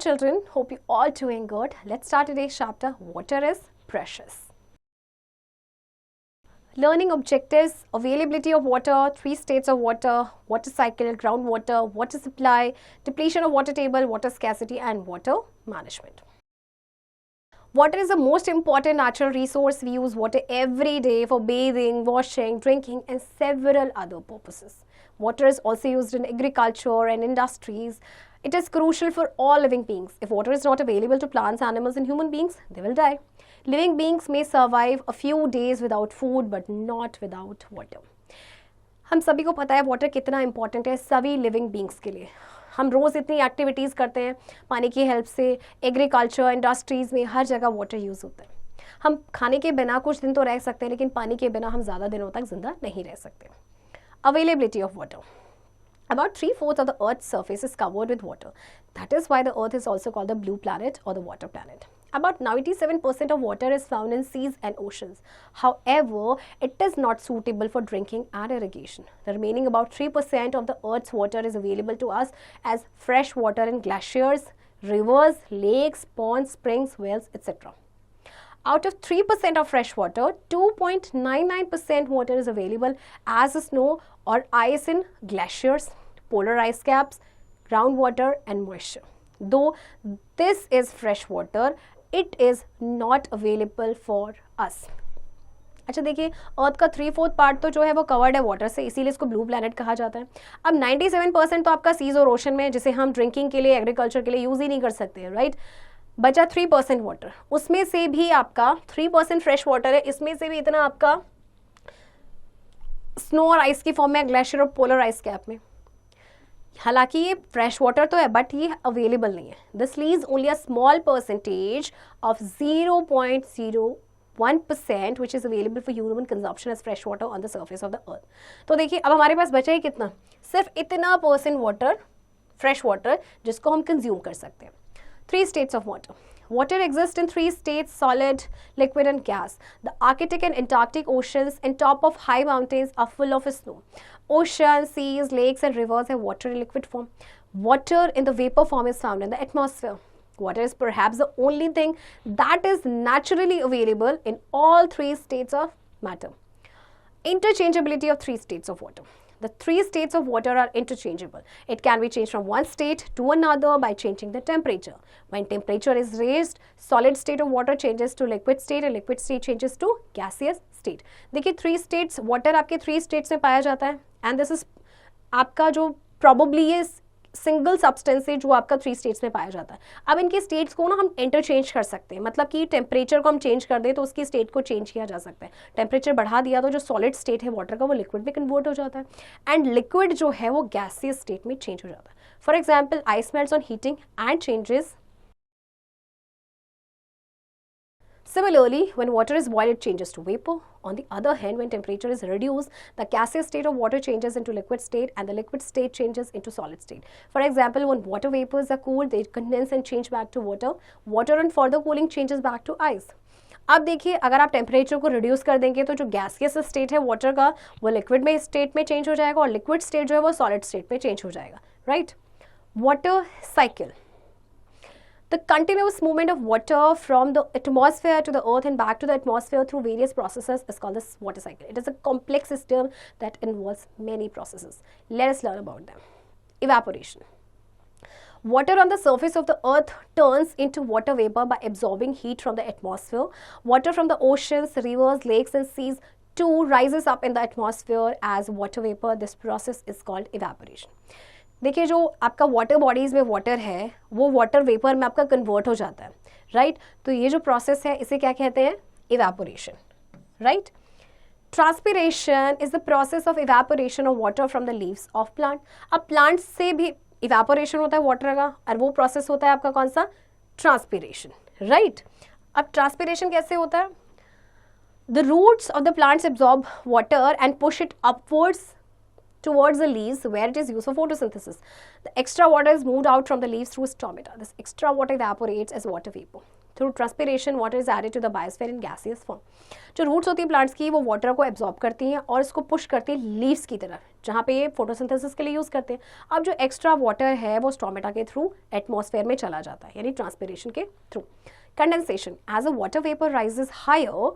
children, hope you all doing good. Let's start today's chapter. Water is precious. Learning objectives, availability of water, 3 states of water, water cycle, groundwater, water supply, depletion of water table, water scarcity and water management. Water is the most important natural resource. We use water every day for bathing, washing, drinking and several other purposes. Water is also used in agriculture and industries. It is crucial for all living beings. If water is not available to plants, animals and human beings, they will die. Living beings may survive a few days without food but not without water. हम सभी को पता है water कितना important है सभी living beings के लिए. हम रोज़ इतनी एक्टिविटीज़ करते हैं पानी की हेल्प से. एग्रीकल्चर इंडस्ट्रीज़ में हर जगह वाटर यूज़ होता है. हम खाने के बिना कुछ दिन तो रह सकते हैं लेकिन पानी के बिना हम ज़्यादा दिनों तक जिंदा नहीं रह सकते. Availability of water. About 3/4 of the Earth's surface is covered with water. That is why the Earth is also called the blue planet or the water planet. About 97% of water is found in seas and oceans. However, it is not suitable for drinking and irrigation. The remaining about 3% of the Earth's water is available to us as fresh water in glaciers, rivers, lakes, ponds, springs, wells, etc. Out of 3% of fresh water, 2.99% water is available as snow or ice in glaciers, polar ice caps, groundwater and moisture. Though this is fresh water, it is not available for us. अच्छा देखिए अर्थ का 3/4 part तो जो है वो covered है water से, इसीलिए इसको ब्लू प्लैनेट कहा जाता है. अब 97% तो आपका सीज और ओशन में है जिसे हम ड्रिंकिंग के लिए एग्रीकल्चर के लिए यूज़ ही नहीं कर सकते हैं, राइट. बचा 3% वाटर. उसमें से भी आपका 3% फ्रेश वाटर है. इसमें से भी इतना आपका स्नो और आइस की फॉर्म में, ग्लेशियर और पोलर आइस कैप में. हालांकि ये फ्रेश वाटर तो है बट ये अवेलेबल नहीं है. This leaves only a small percentage of 0.01% which is available for human consumption as fresh water on the surface of the earth. तो देखिए अब हमारे पास बचा ही कितना, सिर्फ इतना % वाटर, फ्रेश वाटर जिसको हम कंज्यूम कर सकते हैं. 3 states of water. Water exists in 3 states: solid, liquid and gas. The Arctic and Antarctic oceans and top of high mountains are full of snow. Oceans, seas, lakes and rivers have water in liquid form. Water in the vapor form is found in the atmosphere. Water is perhaps the only thing that is naturally available in all 3 states of matter. Interchangeability of 3 states of water. The 3 states of water are interchangeable. It can be changed from one state to another by changing the temperature. When temperature is raised, solid state of water changes to liquid state and liquid state changes to gaseous state. देखिए 3 states, water आपके 3 states में पाया जाता है and this is आपका जो probably ये single substance है जो आपका 3 स्टेट्स में पाया जाता है. अब इनके स्टेट्स को ना हम इंटरचेंज कर सकते हैं, मतलब कि टेम्परेचर को हम चेंज कर दें तो उसकी स्टेट को चेंज किया जा सकता है. टेम्परेचर बढ़ा दिया तो जो सॉलिड स्टेट है वाटर का वो लिक्विड में कन्वर्ट हो जाता है एंड लिक्विड जो है वो गैसियस स्टेट में चेंज हो जाता है. For example ice melts on heating and changes. Similarly, when water is boiled, it changes to vapor. On the other hand, when temperature is reduced, the gaseous state of water changes into liquid state and the liquid state changes into solid state. For example, when water vapors are cooled, they condense and change back to water. Water on further cooling changes back to ice. अब देखिए अगर आप temperature को reduce कर देंगे तो जो gaseous state है वाटर का वो लिक्विड में स्टेट में चेंज हो जाएगा और लिक्विड स्टेट जो है वो सॉलिड स्टेट में चेंज हो जाएगा, right. Water cycle. The continuous movement of water from the atmosphere to the earth and back to the atmosphere through various processes is called the water cycle. It is a complex system that involves many processes. Let us learn about them. Evaporation. Water on the surface of the earth turns into water vapor by absorbing heat from the atmosphere. Water from the oceans, rivers, lakes and seas too rises up in the atmosphere as water vapor. This process is called evaporation. देखिए जो आपका water bodies में water है वो water vapour में आपका convert हो जाता है, राइट. तो ये जो प्रोसेस है इसे क्या कहते हैं, evaporation, right. Transpiration is the process of evaporation of water from the leaves of plant. अब प्लांट से भी इवेपोरेशन होता है वाटर का और वो प्रोसेस होता है आपका कौन सा, ट्रांसपिरेशन, राइट. अब ट्रांसपिरेशन कैसे होता है, the roots of the plants absorb water and push it upwards towards the leaves where it is used for photosynthesis. The extra water is moved out from the leaves through stomata. This extra water evaporates as water vapor. Through transpiration, water is added to the biosphere in gaseous form. जो roots होती है plants की वो water को absorb करती हैं और इसको पुश करती है लीव्स की तरफ, जहाँ पे ये फोटोसिंथेसिस के लिए यूज़ करते हैं. अब जो एक्स्ट्रा वाटर है वो स्टोमेटा के थ्रू एटमॉस्फेयर में चला जाता है, यानी ट्रांसपिरेशन के through. Condensation. As a water vapour rises higher,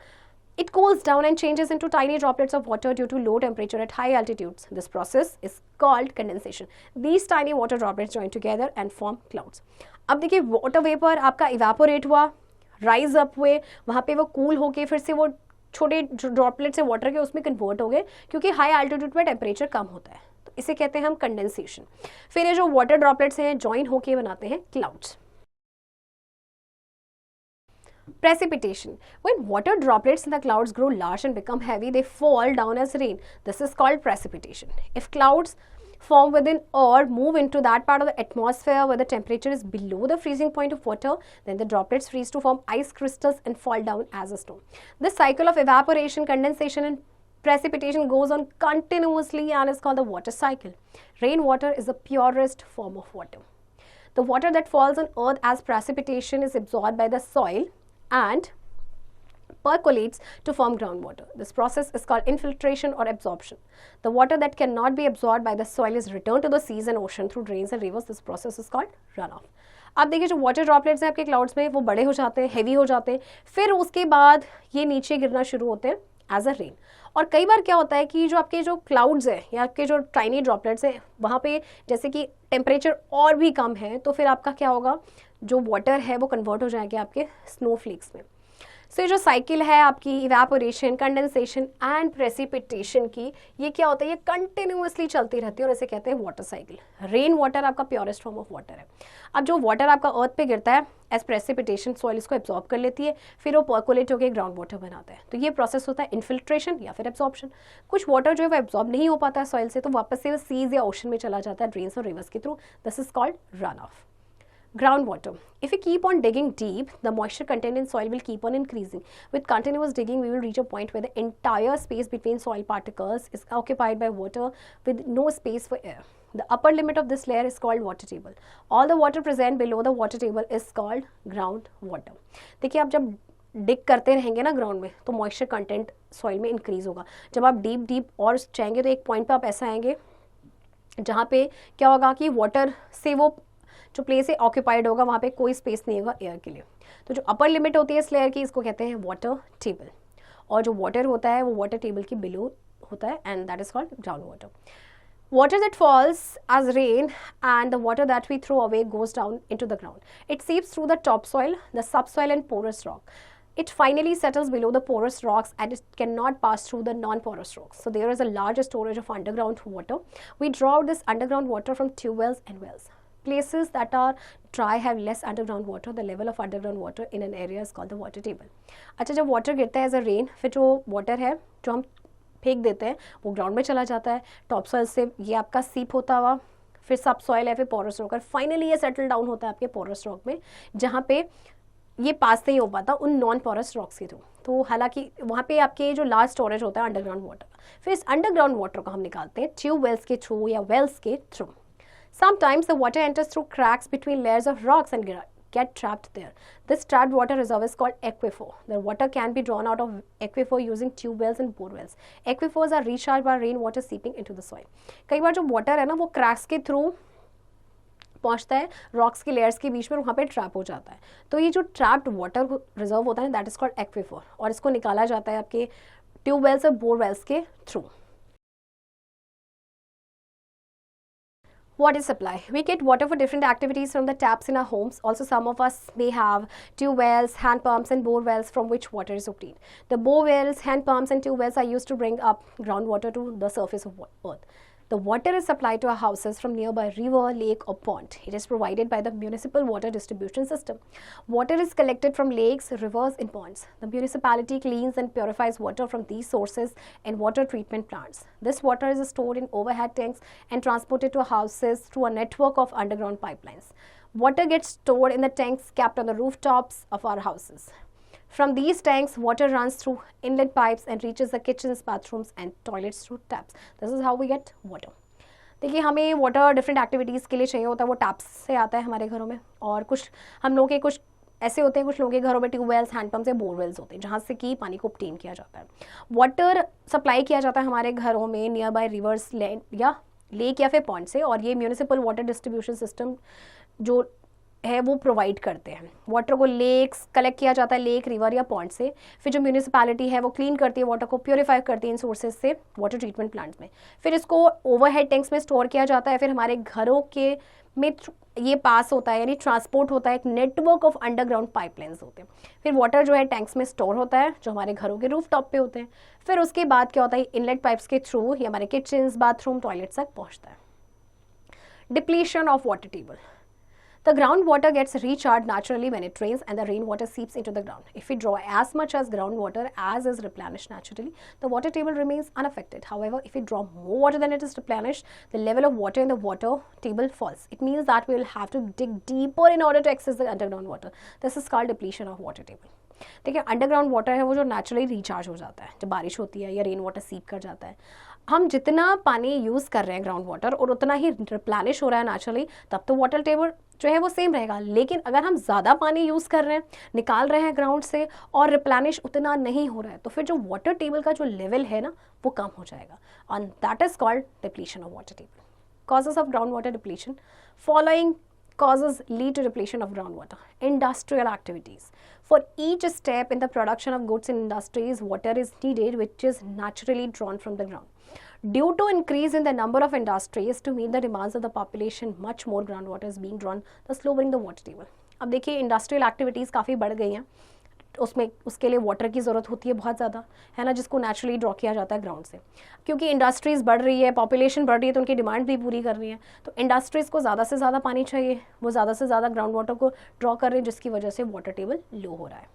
it cools down and changes into tiny droplets of water due to low temperature at high altitudes. This process is called condensation. These tiny water droplets join together and form clouds. अब देखिए water vapour आपका evaporate हुआ, rise up हुए, वहाँ पे वो cool होके फिर से वो छोटे ड्रॉपलेट्स है वाटर के उसमें कन्वर्ट हो गए, क्योंकि हाई एल्टीट्यूड पे टेम्परेचर कम होता है, तो इसे कहते हैं हम कंडेंसेशन. फिर ये जो वाटर ड्रॉपलेट्स हैं जॉइन होके बनाते हैं clouds. Precipitation. When water droplets in the clouds grow large and become heavy, they fall down as rain. This is called precipitation. If clouds form within or move into that part of the atmosphere where the temperature is below the freezing point of water, then the droplets freeze to form ice crystals and fall down as a snow. This cycle of evaporation, condensation and precipitation goes on continuously and is called the water cycle. Rainwater is the purest form of water. The water that falls on earth as precipitation is absorbed by the soil and percolates to form groundwater. This process is called infiltration or absorption. The water that cannot be absorbed by the soil is returned to the seas and ocean through drains and rivers. This process is called runoff. अब देखिए जो water droplets हैं आपके clouds में वो बड़े हो जाते हैं, हैवी हो जाते हैं, फिर उसके बाद ये नीचे गिरना शुरू होते हैं एज अ रेन. और कई बार क्या होता है कि जो आपके जो क्लाउड्स हैं या आपके जो टाइनी ड्रॉपलेट्स हैं वहाँ पे जैसे कि टेम्परेचर और भी कम है, तो फिर आपका क्या होगा, जो वाटर है वो कन्वर्ट हो जाएंगे आपके स्नोफ्लेक्स में. सो ये जो साइकिल है आपकी इवेपोरेशन, कंडेंसेशन एंड प्रेसिपिटेशन की, ये क्या होता है, ये कंटिन्यूअसली चलती रहती है और इसे कहते हैं वाटर साइकिल. रेन वाटर आपका प्योरेस्ट फॉर्म ऑफ वाटर है. अब जो वाटर आपका अर्थ पे गिरता है एज प्रेसिपिटेशन, सॉइल इसको एब्जॉर्ब कर लेती है, फिर वो पर्कुलेट होकर ग्राउंड वाटर बनाता है. तो ये प्रोसेस होता है इन्फिल्ट्रेशन या फिर एब्जॉर्प्शन. कुछ वाटर जो है वो एब्जॉर्ब नहीं हो पाता है सॉइल से, तो वापस से वो सीज या ओशन में चला जाता है ड्रेन्स और रिवर्स के through. This is called run of. Groundwater. If we keep on digging deep, the moisture content in soil will keep on increasing. With continuous digging, we will reach a point where the entire space between soil particles is occupied by water with no space for air. The upper limit of this layer is called water table. All the water present below the water table is called groundwater. देखिए आप जब डिग करते रहेंगे ना ground में, तो moisture content soil में increase होगा. जब आप डीप और जाएंगे तो एक पॉइंट पे आप ऐसा आएंगे जहाँ पे क्या होगा कि वाटर से वो जो प्लेस है ऑक्यूपाइड होगा, वहाँ पे कोई स्पेस नहीं होगा एयर के लिए. तो जो अपर लिमिट होती है इस लेयर की, इसको कहते हैं वाटर टेबल. और जो वाटर होता है वो वाटर टेबल के बिलो होता है and that is called ground water. Water that falls as rain and the water that we throw away goes down into the ground. It seeps through the topsoil, the subsoil and porous rock. It finally settles below the porous rocks and it cannot pass through the non-porous rocks. So there is a large storage of underground water. We draw out this underground water from tube wells and wells. Places that are dry have less underground water. The level of underground water in an area is called the water table. अच्छा, जब water गिरता है as a rain, फिर जो water है जो हम फेंक देते हैं वो ग्राउंड में चला जाता है. टॉप सॉइल से ये आपका सीप होता हुआ फिर सब सॉइल है, फिर पोरस रॉक, और फाइनली ये सेटल डाउन होता है आपके पोरस रॉक में, जहाँ पे ये पास नहीं हो पाता उन नॉन पोरस रॉक्स के थ्रू. तो हालांकि वहाँ पे आपके जो लार्ज स्टोरेज होता है अंडरग्राउंड वाटर, फिर इस अंडरग्राउंड वाटर को हम निकालते हैं ट्यूब वेल्स के थ्रू या वेल्स के through. Sometimes the water enters through cracks between layers of rocks and get trapped there. This trapped water reserve is called aquifer. The water can be drawn out of aquifer using tube wells and bore wells. Aquifers are recharged by rainwater seeping into the soil. कई बार जो water है ना वो cracks के through पहुंचता है rocks के layers के बीच में, वहाँ पे ट्रैप हो जाता है. तो ये जो ट्रैप्ड वाटर रिजर्व होता है दैट इज कॉल्ड एक्विफर, और इसको निकाला जाता है आपके ट्यूब वेल्स और बोर वेल्स के through. Water supply. We get water for different activities from the taps in our homes. Also, some of us may have tube wells, hand pumps and bore wells from which water is obtained. The bore wells, hand pumps and tube wells are used to bring up groundwater to the surface of earth. The water is supplied to our houses from nearby river, lake or pond. It is provided by the municipal water distribution system. Water is collected from lakes, rivers and ponds. The municipality cleans and purifies water from these sources in water treatment plants. This water is stored in overhead tanks and transported to houses through a network of underground pipelines. Water gets stored in the tanks kept on the rooftops of our houses. From these tanks, water runs through inlet pipes and reaches the kitchens, bathrooms and toilets through taps. This is how we get water. देखिए हमें water different activities के लिए चाहिए होता है, वो taps से आता है हमारे घरों में, और कुछ हम लोग के कुछ ऐसे होते हैं कुछ लोगों के घरों में ट्यूबवेल्स, हैंडपम्प्स या बोरवेल्स होते हैं जहाँ से कि पानी को ऑब्टेन किया जाता है। वाटर सप्लाई किया जाता है हमारे घरों में नियर बाय रिवर्स, लैंड या लेक या फिर पॉइंट से, और ये म्यूनिसिपल वाटर डिस्ट्रीब्यूशन सिस्टम जो है वो प्रोवाइड करते हैं। वाटर को लेक्स कलेक्ट किया जाता है, लेक, रिवर या पॉइंट से, फिर जो म्यूनिसिपैलिटी है वो क्लीन करती है वाटर को, प्योरीफाई करती है इन सोर्सेज से वाटर ट्रीटमेंट प्लांट्स में, फिर इसको ओवरहेड टैंक्स में स्टोर किया जाता है, फिर हमारे घरों के में ये पास होता है, यानी ट्रांसपोर्ट होता है, एक नेटवर्क ऑफ अंडरग्राउंड पाइपलाइंस होते हैं। फिर वाटर जो है टैंक्स में स्टोर होता है जो हमारे घरों के रूफ टॉप पे होते हैं। फिर उसके बाद क्या होता है, इनलेट पाइप्स के थ्रू ये हमारे किचन, बाथरूम, टॉयलेट्स तक पहुँचता है। Depletion of water table. The groundwater gets recharged naturally when it rains and the rainwater seeps into the ground. If we draw as much as groundwater as is replenished naturally, the water table remains unaffected. However, if we draw more water than it is replenished, the level of water in the water table falls. It means that we will have to dig deeper in order to access the underground water. This is called depletion of water table. देखिए, underground water है वो जो naturally recharge हो जाता है जब बारिश होती है या रेन वाटर सीप कर जाता है। हम जितना पानी यूज़ कर रहे हैं ग्राउंड वाटर और उतना ही रिप्लेनिश हो रहा है नेचुरली, तब तो वाटर टेबल जो है वो सेम रहेगा। लेकिन अगर हम ज़्यादा पानी यूज़ कर रहे हैं, निकाल रहे हैं ग्राउंड से, और रिप्लेनिश उतना नहीं हो रहा है, तो फिर जो वाटर टेबल का जो लेवल है ना वो कम हो जाएगा, and that is called depletion of water table. Causes of groundwater depletion. Following causes lead to depletion of groundwater. Industrial activities. For each step in the production of goods in industries, water is needed, which is naturally drawn from the ground. Due to increase in the number of industries to meet the demands of the population, much more groundwater is being drawn, thus lowering the water table. अब देखिए, industrial activities काफ़ी बढ़ गई हैं, उसमें उसके लिए water की ज़रूरत होती है बहुत ज़्यादा, है ना, जिसको नेचुरली ड्रॉ किया जाता है ग्राउंड से। क्योंकि इंडस्ट्रीज़ बढ़ रही है, पॉपुलेशन बढ़ रही है, तो उनकी डिमांड भी पूरी कर रही है, तो इंडस्ट्रीज़ को ज़्यादा से ज़्यादा पानी चाहिए, वो ज़्यादा से ज़्यादा ग्राउंड वाटर को ड्रॉ कर रहे हैं, जिसकी वजह से वाटर टेबल लो हो रहा है।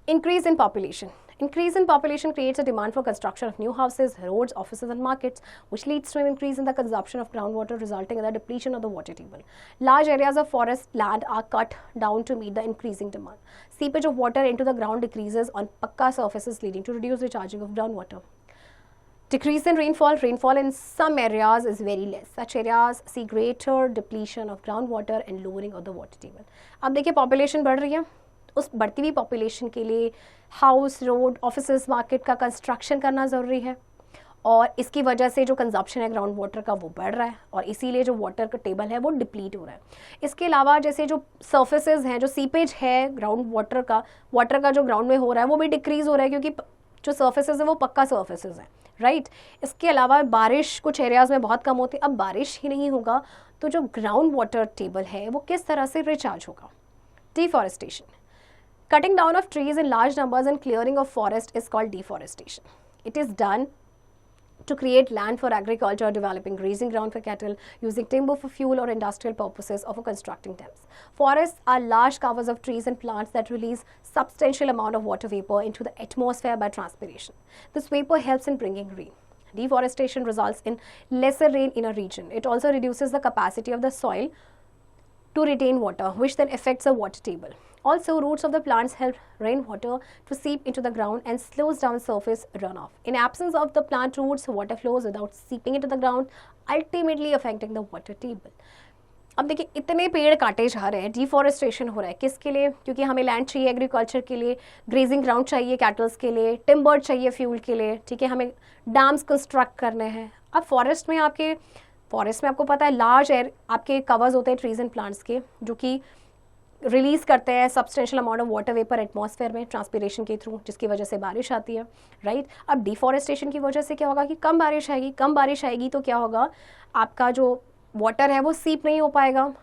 Increase in population. Increase in population creates a demand for construction of new houses, roads, offices and markets, which leads to an increase in the consumption of groundwater, resulting in the depletion of the water table. Large areas of forest land are cut down to meet the increasing demand. Seepage of water into the ground decreases on pakka surfaces, leading to reduced recharging of groundwater. Decrease in rainfall. Rainfall in some areas is very less. Such areas see greater depletion of groundwater and lowering of the water table. अब देखिए, population बढ़ रही है, उस बढ़ती हुई population के लिए हाउस, रोड, ऑफिसेज, मार्केट का कंस्ट्रक्शन करना ज़रूरी है, और इसकी वजह से जो कंजप्शन है ग्राउंड वाटर का वो बढ़ रहा है, और इसीलिए जो वाटर का टेबल है वो डिप्लीट हो रहा है। इसके अलावा जैसे जो सर्फेसेज हैं, जो सीपेज है ग्राउंड वाटर का जो ग्राउंड में हो रहा है वो भी डिक्रीज़ हो रहा है, क्योंकि जो सर्फेसेज है वो पक्का सर्फेसेज हैं, राइट। इसके अलावा बारिश कुछ एरियाज़ में बहुत कम होती है। अब बारिश ही नहीं होगा तो जो ग्राउंड वाटर टेबल है वो किस तरह से रिचार्ज होगा। Deforestation. Cutting down of trees in large numbers and clearing of forest is called deforestation. It is done to create land for agriculture, developing grazing ground for cattle, using timber for fuel or industrial purposes, or for constructing dams. Forests are large covers of trees and plants that release substantial amount of water vapor into the atmosphere by transpiration. This vapor helps in bringing rain. Deforestation results in lesser rain in a region. It also reduces the capacity of the soil to retain water, which then affects the water table. Also, roots of the plants help rainwater to seep into the ground and slows down surface runoff. In absence of the plant roots, water flows without seeping into the ground, ultimately affecting the water table. अब देखिए, इतने पेड़ काटे जा रहे हैं, deforestation हो रहा है, किसके लिए? क्योंकि हमें लैंड चाहिए एग्रीकल्चर के लिए, ग्रेजिंग ग्राउंड चाहिए कैटल्स के लिए, टिम्बर चाहिए फ्यूल के लिए, ठीक है, हमें डैम्स कंस्ट्रक्ट करने हैं। अब फॉरेस्ट में आपको पता है लार्ज एयर आपके कवर्स होते हैं ट्रीज एंड प्लांट्स के, जो कि रिलीज़ करते हैं substantial amount of water vapour atmosphere में ट्रांसपिरेशन के थ्रू, जिसकी वजह से बारिश आती है, राइट। अब डिफॉरेस्टेशन की वजह से क्या होगा कि कम बारिश आएगी तो क्या होगा, आपका जो वाटर है वो सीप नहीं हो पाएगा,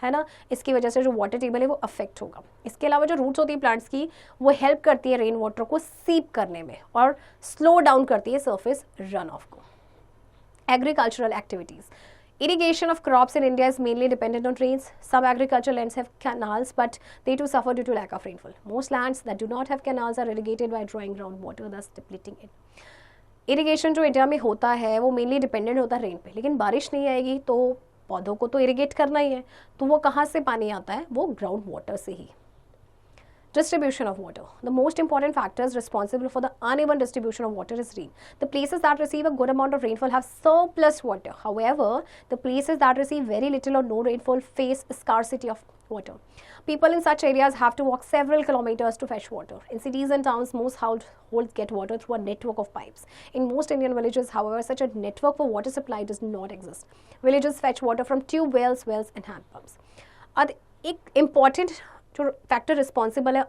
है ना, इसकी वजह से जो वाटर टेबल है वो अफेक्ट होगा। इसके अलावा जो रूट्स होती है प्लांट्स की, वो हेल्प करती है रेन वाटर को सीप करने में और स्लो डाउन करती है सरफेस रन ऑफ को। Agricultural activities. Irrigation of crops in India is mainly dependent on rains. Some agricultural lands have canals, but they too suffer due to lack of rainfall. Most lands that do not have canals are irrigated by drawing groundwater, thus depleting it. Irrigation जो India में होता है वो mainly dependent होता है rain पे, लेकिन बारिश नहीं आएगी तो पौधों को तो इरिगेट करना ही है, तो वो कहाँ से पानी आता है? वो ग्राउंड वाटर से ही। Distribution of water. The most important factors responsible for the uneven distribution of water is rain. The places that receive a good amount of rainfall have surplus water. However, the places that receive very little or no rainfall face scarcity of water. People in such areas have to walk several kilometers to fetch water. In cities and towns, most households get water through a network of pipes. In most Indian villages, however, such a network for water supply does not exist. Villages fetch water from tube wells and hand pumps. एक important जो factor responsible है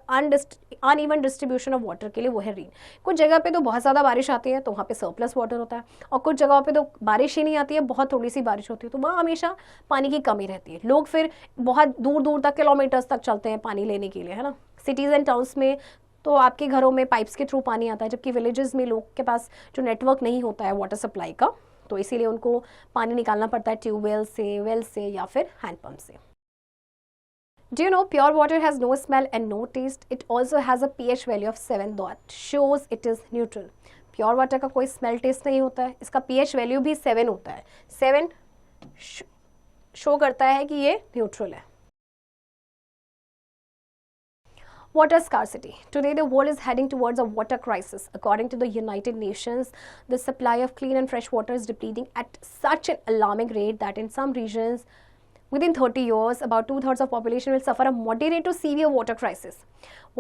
uneven distribution of water के लिए वो है rain. कुछ जगह पे तो बहुत ज़्यादा बारिश आती है तो वहाँ पे सरप्लस वाटर होता है, और कुछ जगहों पे तो बारिश ही नहीं आती है, बहुत थोड़ी सी बारिश होती है तो वहाँ हमेशा पानी की कमी रहती है. लोग फिर बहुत दूर दूर तक किलोमीटर्स तक चलते हैं पानी लेने के लिए, है ना. सिटीज़ एंड टाउन्स में तो आपके घरों में पाइप्स के थ्रू पानी आता है, जबकि विलेजेस में लोग के पास जो नेटवर्क नहीं होता है वाटर सप्लाई का, तो इसीलिए उनको पानी निकालना पड़ता है ट्यूबवेल से, वेल से या फिर हैंडपम्प से. Do you know pure water has no smell and no taste? It also has a pH value of 7 that shows it is neutral. Pure water का कोई smell taste नहीं होता है, इसका pH value भी 7 होता है. 7 शो करता है कि ये neutral है. Water scarcity. Today the world is heading towards a water crisis. According to the United Nations, the supply of clean and fresh water is depleting at such an alarming rate that in some regions, within 30 years, about 2/3 of population will suffer a moderate to severe water crisis.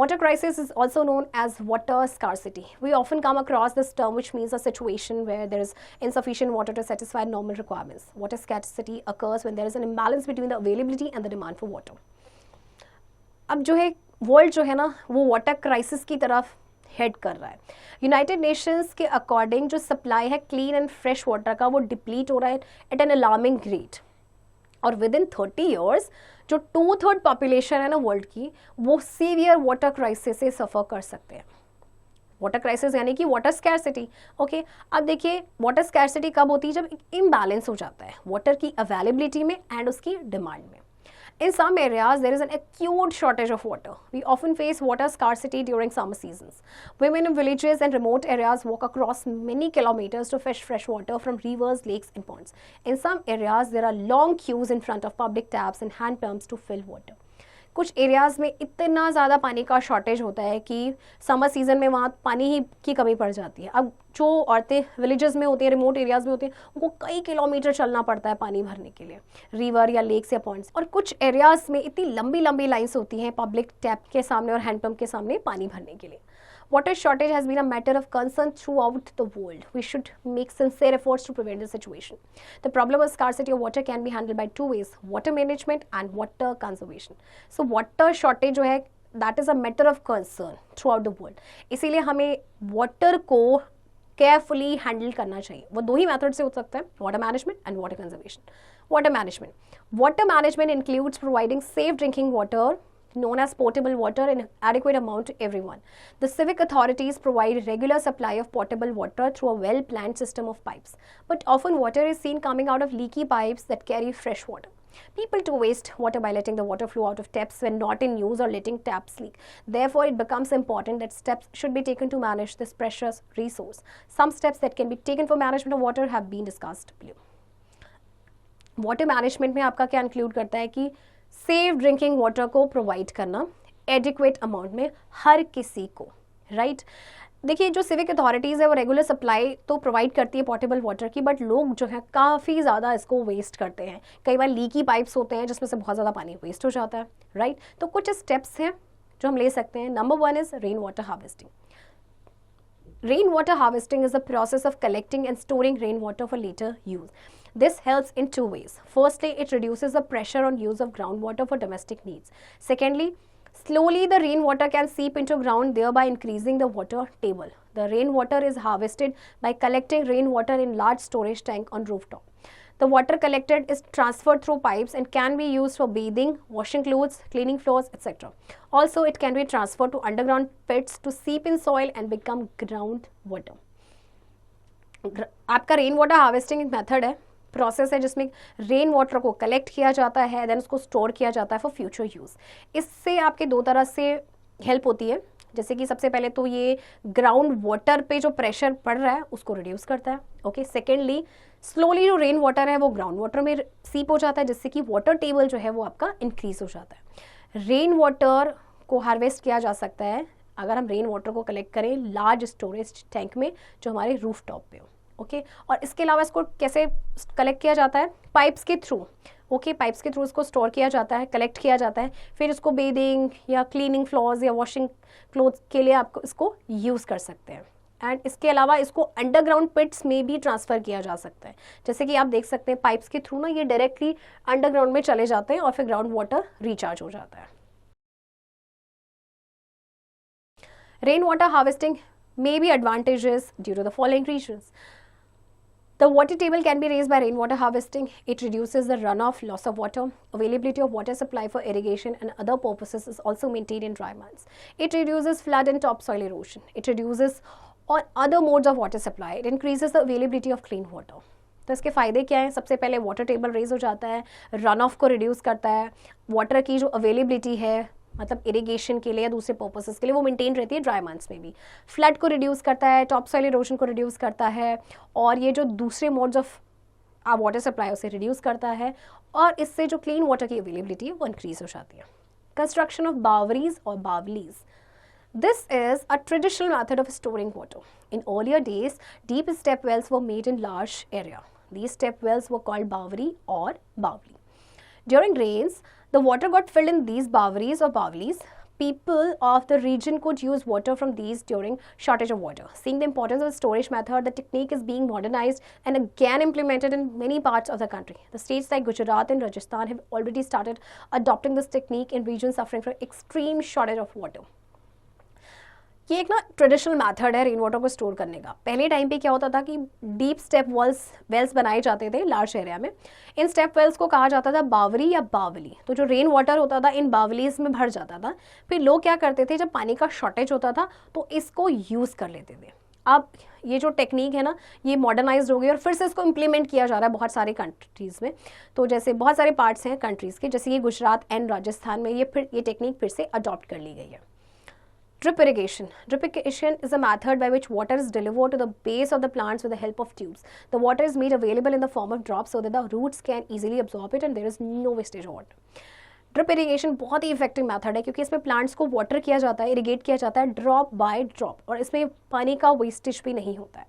Water crisis is also known as water scarcity. We often come across this term, which means a situation where there is insufficient water to satisfy normal requirements. Water scarcity occurs when there is an imbalance between the availability and the demand for water. अब जो है world जो है ना वो water crisis की तरफ head कर रहा है. यूनाइटेड नेशंस के अकॉर्डिंग जो सप्लाई है क्लीन एंड फ्रेश वाटर का वो डिप्लीट हो रहा है एट एन अलार्मिंग रेट, और विद इन 30 ईयर्स जो 2/3 पॉपुलेशन है ना वर्ल्ड की वो सीवियर वाटर क्राइसिस से सफ़र कर सकते हैं. वाटर क्राइसिस यानी कि वाटर स्कैरसिटी. ओके, अब देखिए वाटर स्कैरसिटी कब होती है? जब इम्बैलेंस हो जाता है वाटर की अवेलेबिलिटी में एंड उसकी डिमांड में. In some areas, there is an acute shortage of water. We often face water scarcity during summer seasons. Women in villages and remote areas walk across many kilometers to fetch fresh water from rivers, lakes, and ponds. In some areas, there are long queues in front of public taps and hand pumps to fill water. कुछ areas में इतना ज़्यादा पानी का shortage होता है कि summer season में वहाँ पानी ही की कमी पड़ जाती है. अब जो औरतें विलेजेस में होती हैं, रिमोट एरियाज़ में होती हैं, उनको कई किलोमीटर चलना पड़ता है पानी भरने के लिए, रिवर या लेक्स या पॉइंट्स. और कुछ एरियाज़ में इतनी लंबी लंबी लाइन्स होती हैं पब्लिक टैप के सामने और हैंडपम्प के सामने पानी भरने के लिए. Water shortage has been a matter of concern throughout the world. We should make sincere efforts to prevent the situation. The problem of scarcity of water can be handled by 2 ways: water management and water conservation. So water shortage जो है that is a matter of concern throughout the world. इसीलिए हमें water को carefully handle करना चाहिए. वो 2 ही method से हो सकता है, water management and water conservation. Water management. Water management includes providing safe drinking water known as potable water in adequate amount to everyone. The civic authorities provide regular supply of potable water through a well-planned system of pipes. But often water is seen coming out of leaky pipes that carry fresh water. People too waste water by letting the water flow out of taps when not in use or letting taps leak. Therefore, it becomes important that steps should be taken to manage this precious resource. Some steps that can be taken for management of water have been discussed below. Water management में आपका क्या include करता है कि safe drinking water को provide करना adequate amount में हर किसी को, राइट. देखिए जो सिविक अथॉरिटीज़ है वो रेगुलर सप्लाई तो प्रोवाइड करती है पोर्टेबल वाटर की, बट लोग जो है काफ़ी ज़्यादा इसको वेस्ट करते हैं. कई बार लीकी पाइप्स होते हैं जिसमें से बहुत ज़्यादा पानी वेस्ट हो जाता है, राइट. तो कुछ स्टेप्स हैं जो हम ले सकते हैं. Number 1 is rain water harvesting. Rainwater harvesting is the process of collecting and storing rainwater for later use. This helps in 2 ways. Firstly, it reduces the pressure on use of groundwater for domestic needs. Secondly, slowly the rainwater can seep into ground, thereby increasing the water table. The rainwater is harvested by collecting rainwater in large storage tank on rooftop. The water collected is transferred through pipes and can be used for bathing, washing clothes, cleaning floors, etc. Also, it can be transferred to underground pits to seep in soil and become ground water. आपका rain water harvesting एक method है, process है जिसमें rain water को collect किया जाता है, then उसको स्टोर किया जाता है फॉर फ्यूचर यूज़. इससे आपके 2 तरह से हेल्प होती है. जैसे कि सबसे पहले तो ये ग्राउंड वाटर पे जो प्रेशर पड़ रहा है उसको रिड्यूस करता है. ओके, सेकेंडली स्लोली जो रेन वाटर है वो ग्राउंड वाटर में सीप हो जाता है, जिससे कि वाटर टेबल जो है वो आपका इंक्रीज हो जाता है. रेन वाटर को हार्वेस्ट किया जा सकता है अगर हम रेन वाटर को कलेक्ट करें लार्ज स्टोरेज टैंक में जो हमारे रूफ टॉप पे हो। ओके और इसके अलावा इसको कैसे कलेक्ट किया जाता है? पाइप्स के थ्रू। ओके पाइप्स के थ्रू इसको स्टोर किया जाता है, कलेक्ट किया जाता है, फिर इसको बेदिंग या क्लीनिंग फ्लोर्स या वॉशिंग क्लोथ्स के लिए आपको इसको यूज़ कर सकते हैं। एंड इसके अलावा इसको अंडरग्राउंड पिट्स में भी ट्रांसफ़र किया जा सकता है। जैसे कि आप देख सकते हैं पाइप्स के थ्रू ना ये डायरेक्टली अंडरग्राउंड में चले जाते हैं और फिर ग्राउंड वाटर रिचार्ज हो जाता है। Rain water harvesting may be advantages due to the following reasons. The water table can be raised by rainwater harvesting. It reduces the runoff, loss of water. Availability of water supply for irrigation and other purposes is also maintained in dry months. It reduces flood and topsoil erosion. It reduces on other modes of water supply. It increases the availability of clean water. तो इसके फ़ायदे क्या हैं? सबसे पहले water table raise हो जाता है, रन ऑफ को रिड्यूस करता है, वाटर की जो अवेलेबिलिटी है मतलब इरिगेशन के लिए या दूसरे पर्पसेस के लिए वो मेंटेन रहती है ड्राई मंथ्स में भी, फ्लड को रिड्यूस करता है, टॉप सॉइल इरोजन को रिड्यूस करता है और ये जो दूसरे मोड्स ऑफ वाटर सप्लाई उसे रिड्यूस करता है और इससे जो क्लीन वाटर की अवेलेबिलिटी है वो इंक्रीज हो जाती है। कंस्ट्रक्शन ऑफ बावरीज और बावलीज. This is a traditional method of storing water. In earlier days, deep step wells were made in large area. These step wells were called bawri or bawli. During rains, the water got filled in these bawaris or bawlis. People of the region could use water from these during shortage of water. Seeing the importance of the storage method, the technique is being modernized and again implemented in many parts of the country. The states like Gujarat and Rajasthan have already started adopting this technique in regions suffering from extreme shortage of water. ये एक ना traditional method है rain water को store करने का। पहले time पे क्या होता था कि डीप स्टेप वेल्स बनाए जाते थे लार्ज एरिया में। इन स्टेप वेल्स को कहा जाता था बावरी या बावली। तो जो रेन वाटर होता था इन बावलीज में भर जाता था। फिर लोग क्या करते थे, जब पानी का शॉर्टेज होता था तो इसको यूज़ कर लेते थे। अब ये जो टेक्निक है ना ये मॉडर्नाइज्ड हो गई और फिर से इसको इम्प्लीमेंट किया जा रहा है बहुत सारे कंट्रीज़ में। तो जैसे बहुत सारे पार्ट्स हैं कंट्रीज़ के, जैसे ये गुजरात एंड राजस्थान में ये टेक्निक फिर से अडॉप्ट कर ली गई है। Drip irrigation. Drip irrigation is a method by which water is delivered to the base of the plants with the help of tubes. The water is made available in the form of drops so that the roots can easily absorb it and there is no wastage of water. Drip irrigation बहुत ही effective method है क्योंकि इसमें plants को water किया जाता है, irrigate किया जाता है ड्रॉप बाय ड्रॉप और इसमें पानी का वेस्टेज भी नहीं होता है।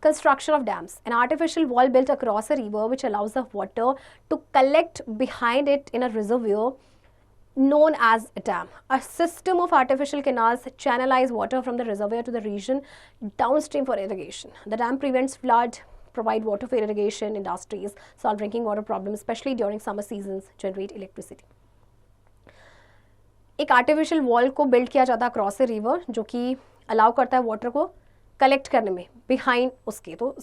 Construction of dams. An artificial wall built across a river which allows the water to collect behind it in a reservoir known as a dam. A system of artificial canals channelize water from the reservoir to the region downstream for irrigation. The dam prevents flood, provide water for irrigation, industries, solve drinking water problems, especially during summer seasons, generate electricity. एक artificial wall को build किया जाता है across a river जो कि allow करता है water को कलेक्ट करने में बिहाइंड उसके, तो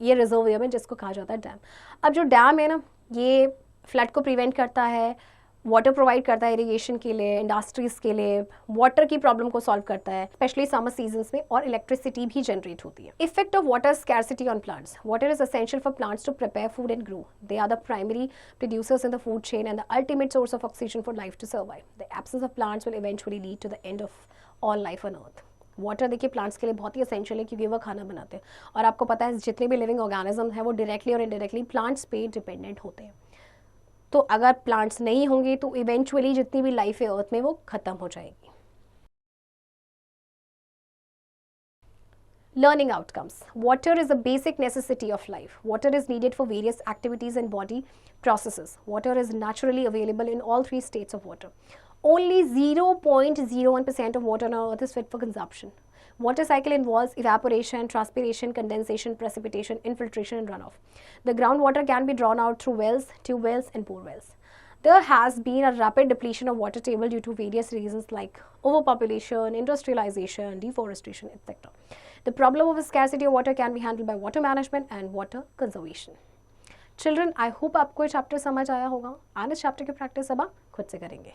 ये रिजर्वियर में जिसको कहा जाता है डैम। अब जो डैम है ना ये फ्लड को प्रिवेंट करता है, वाटर प्रोवाइड करता है इरिगेशन के लिए, इंडस्ट्रीज़ के लिए, वाटर की प्रॉब्लम को सॉल्व करता है स्पेशली समर सीजन्स में, और इलेक्ट्रिसिटी भी जनरेट होती है। Effect of water scarcity on plants. Water is essential for plants to prepare food and grow. They are the primary producers in the food chain and the ultimate source of oxygen for life to survive. The absence of plants will eventually lead to the end of all life on earth. Water देखिए plants के लिए बहुत ही essential है क्योंकि वो खाना बनाते हैं और आपको पता है जितने भी लिविंग ऑर्गेनिज्म है वो डायरेक्टली और इनडायरेक्टली प्लांट्स पे डिपेंडेंट होते हैं। तो अगर प्लांट्स नहीं होंगे तो इवेंचुअली जितनी भी लाइफ है अर्थ में वो खत्म हो जाएगी। Learning outcomes. Water is a basic necessity of life. Water is needed for various activities and body processes. Water is naturally available in all three states of water. Only 0.01% of water on our earth is fit for consumption. Water cycle involves evaporation, transpiration, condensation, precipitation, infiltration and runoff. The groundwater can be drawn out through wells, tube wells and bore wells. There has been a rapid depletion of water table due to various reasons like overpopulation, industrialization, deforestation, etc. The problem of scarcity of water can be handled by water management and water conservation. Children, I hope आपको ये chapter समझ आया होगा। आने chapter की practice अब आप खुद से करेंगे।